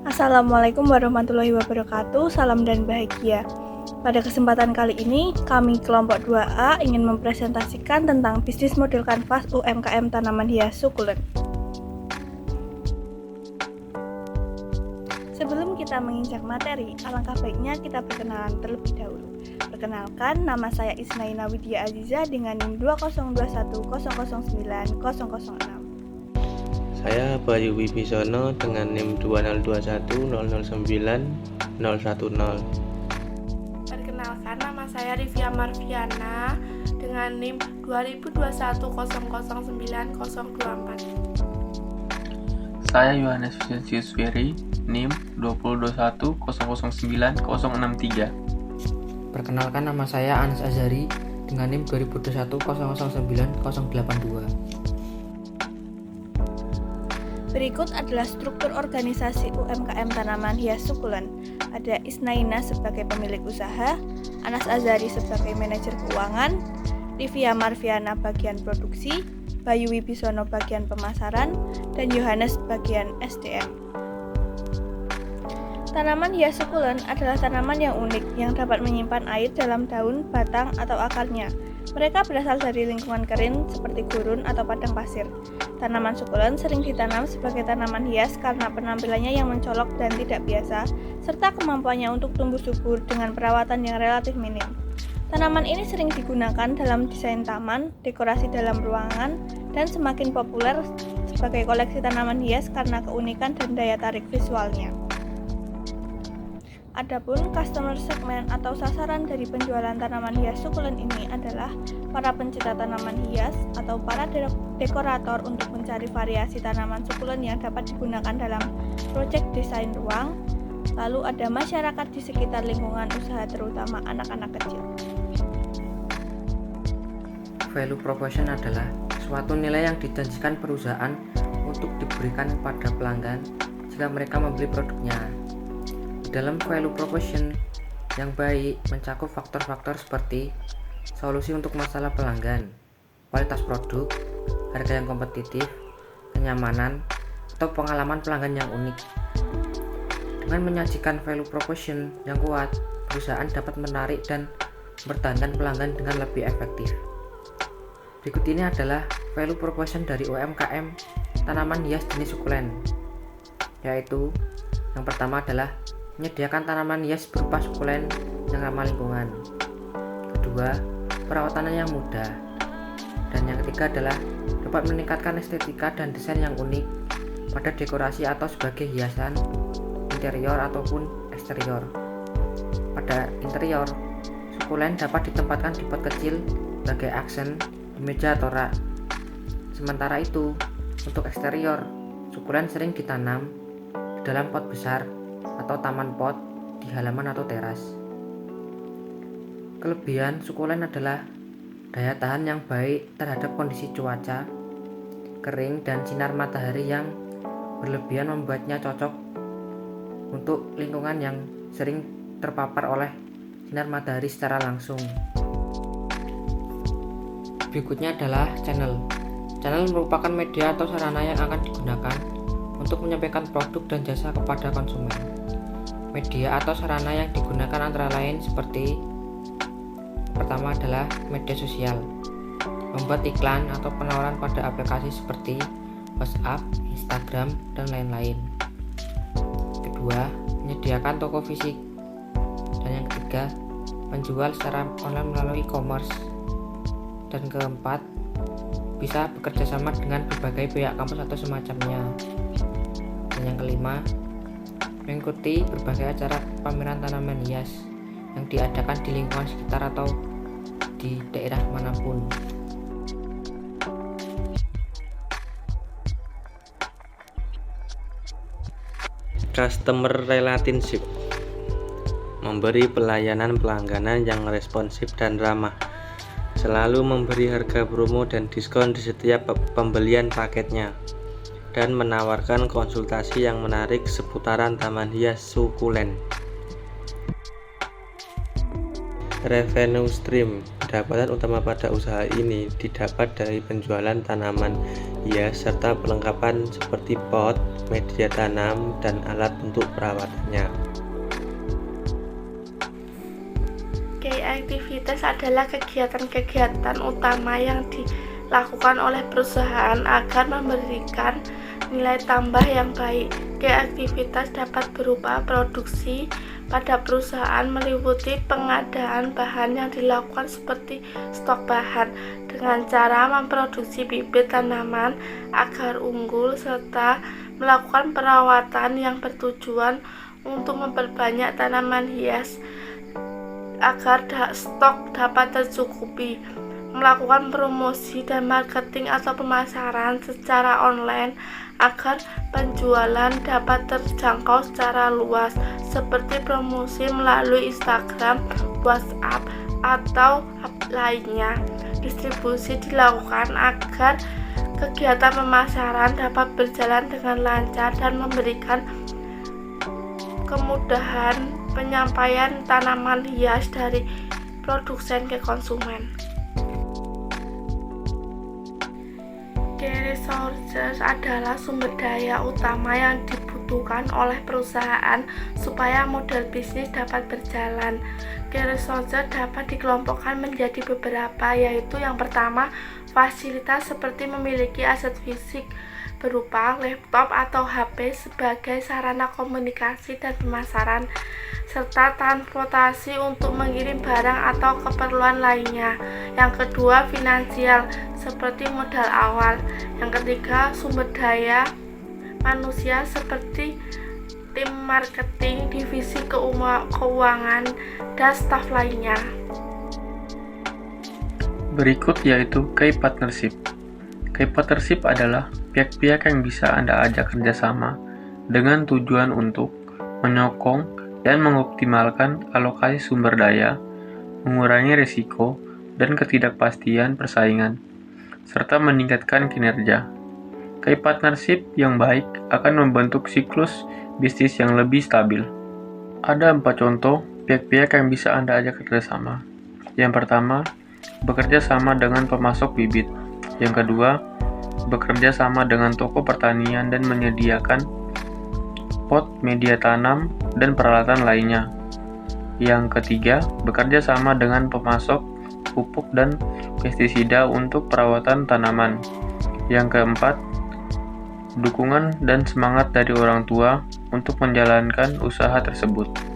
Assalamualaikum warahmatullahi wabarakatuh, salam dan bahagia. Pada kesempatan kali ini, kami kelompok 2A ingin mempresentasikan tentang bisnis model kanvas UMKM tanaman hias sukulent. Sebelum kita menginjak materi, alangkah baiknya kita perkenalan terlebih dahulu. Perkenalkan, nama saya Isnaina Widya Aziza dengan NIM 20210090006. Saya Bayu Wibisono dengan NIM 20210091010. Perkenalkan, nama saya Rivia Marviana dengan NIM 2021009024. Saya Yohanes Vincentius Ferry, NIM 20210090063. Perkenalkan, nama saya Anas Azhari dengan NIM 2021009082. Berikut adalah struktur organisasi UMKM tanaman hias sukulent. Ada Isnaina sebagai pemilik usaha, Anas Azhari sebagai manajer keuangan, Rivia Marviana bagian produksi, Bayu Wibisono bagian pemasaran, dan Yohanes bagian SDM. Tanaman hias sukulent adalah tanaman yang unik yang dapat menyimpan air dalam daun, batang, atau akarnya. Mereka berasal dari lingkungan kering seperti gurun atau padang pasir. Tanaman sukulent sering ditanam sebagai tanaman hias karena penampilannya yang mencolok dan tidak biasa, serta kemampuannya untuk tumbuh subur dengan perawatan yang relatif minim. Tanaman ini sering digunakan dalam desain taman, dekorasi dalam ruangan, dan semakin populer sebagai koleksi tanaman hias karena keunikan dan daya tarik visualnya. Adapun customer segment atau sasaran dari penjualan tanaman hias sukulent ini adalah para pencinta tanaman hias atau para dekorator untuk mencari variasi tanaman sukulent yang dapat digunakan dalam proyek desain ruang. Lalu ada masyarakat di sekitar lingkungan usaha terutama anak-anak kecil. Value proposition adalah suatu nilai yang dijanjikan perusahaan untuk diberikan pada pelanggan jika mereka membeli produknya. Dalam value proposition yang baik mencakup faktor-faktor seperti solusi untuk masalah pelanggan, kualitas produk, harga yang kompetitif, kenyamanan, atau pengalaman pelanggan yang unik. Dengan menyajikan value proposition yang kuat, perusahaan dapat menarik dan mempertahankan pelanggan dengan lebih efektif. Berikut ini adalah value proposition dari UMKM tanaman hias jenis sukulent, yaitu yang pertama adalah menyediakan tanaman hias berupa sukulent yang ramah lingkungan. Kedua, perawatannya yang mudah. Dan yang ketiga adalah dapat meningkatkan estetika dan desain yang unik pada dekorasi atau sebagai hiasan interior ataupun eksterior. Pada interior, sukulent dapat ditempatkan di pot kecil sebagai aksen di meja atau rak. Sementara itu, untuk eksterior, sukulent sering ditanam di dalam pot besar atau taman pot di halaman atau teras. Kelebihan sukulent adalah daya tahan yang baik terhadap kondisi cuaca kering dan sinar matahari yang berlebihan membuatnya cocok untuk lingkungan yang sering terpapar oleh sinar matahari secara langsung. Berikutnya adalah channel. Channel merupakan media atau sarana yang akan digunakan untuk menyampaikan produk dan jasa kepada konsumen. Media atau sarana yang digunakan antara lain seperti pertama adalah media sosial, membuat iklan atau penawaran pada aplikasi seperti WhatsApp, Instagram, dan lain-lain. Kedua, menyediakan toko fisik. Dan yang ketiga, menjual secara online melalui e-commerce. Dan keempat, bisa bekerja sama dengan berbagai pihak kampus atau semacamnya. Dan yang kelima, mengikuti berbagai acara pameran tanaman hias yang diadakan di lingkungan sekitar atau di daerah manapun. Customer relationship, memberi pelayanan pelanggan yang responsif dan ramah, selalu memberi harga promo dan diskon di setiap pembelian paketnya, dan menawarkan konsultasi yang menarik seputaran taman hias sukulent. Revenue stream, pendapatan utama pada usaha ini didapat dari penjualan tanaman hias serta perlengkapan seperti pot, media tanam, dan alat untuk perawatannya. Key activities adalah kegiatan-kegiatan utama yang dilakukan oleh perusahaan agar memberikan nilai tambah yang baik. Key activities dapat berupa produksi pada perusahaan meliputi pengadaan bahan yang dilakukan seperti stok bahan dengan cara memproduksi bibit tanaman agar unggul serta melakukan perawatan yang bertujuan untuk memperbanyak tanaman hias agar stok dapat tercukupi, melakukan promosi dan marketing atau pemasaran secara online agar penjualan dapat terjangkau secara luas, seperti promosi melalui Instagram, WhatsApp, atau lainnya. Distribusi dilakukan agar kegiatan pemasaran dapat berjalan dengan lancar dan memberikan kemudahan penyampaian tanaman hias dari produsen ke konsumen. Key resources adalah sumber daya utama yang dibutuhkan oleh perusahaan supaya model bisnis dapat berjalan. Key resources dapat dikelompokkan menjadi beberapa, yaitu yang pertama, fasilitas seperti memiliki aset fisik berupa laptop atau HP sebagai sarana komunikasi dan pemasaran, serta transportasi untuk mengirim barang atau keperluan lainnya. Yang kedua, finansial seperti modal awal. Yang ketiga, sumber daya manusia seperti tim marketing, divisi keuangan, dan staf lainnya. Berikut yaitu key partnership. Key partnership adalah pihak-pihak yang bisa Anda ajak kerjasama dengan tujuan untuk menyokong dan mengoptimalkan alokasi sumber daya, mengurangi risiko dan ketidakpastian persaingan, serta meningkatkan kinerja. Key partnership yang baik akan membentuk siklus bisnis yang lebih stabil. Ada 4 contoh pihak-pihak yang bisa Anda ajak kerjasama. Yang pertama, bekerja sama dengan pemasok bibit. Yang kedua, bekerja sama dengan toko pertanian dan menyediakan pot, media tanam, dan peralatan lainnya. Yang ketiga, bekerja sama dengan pemasok pupuk dan pestisida untuk perawatan tanaman. Yang keempat, dukungan dan semangat dari orang tua untuk menjalankan usaha tersebut.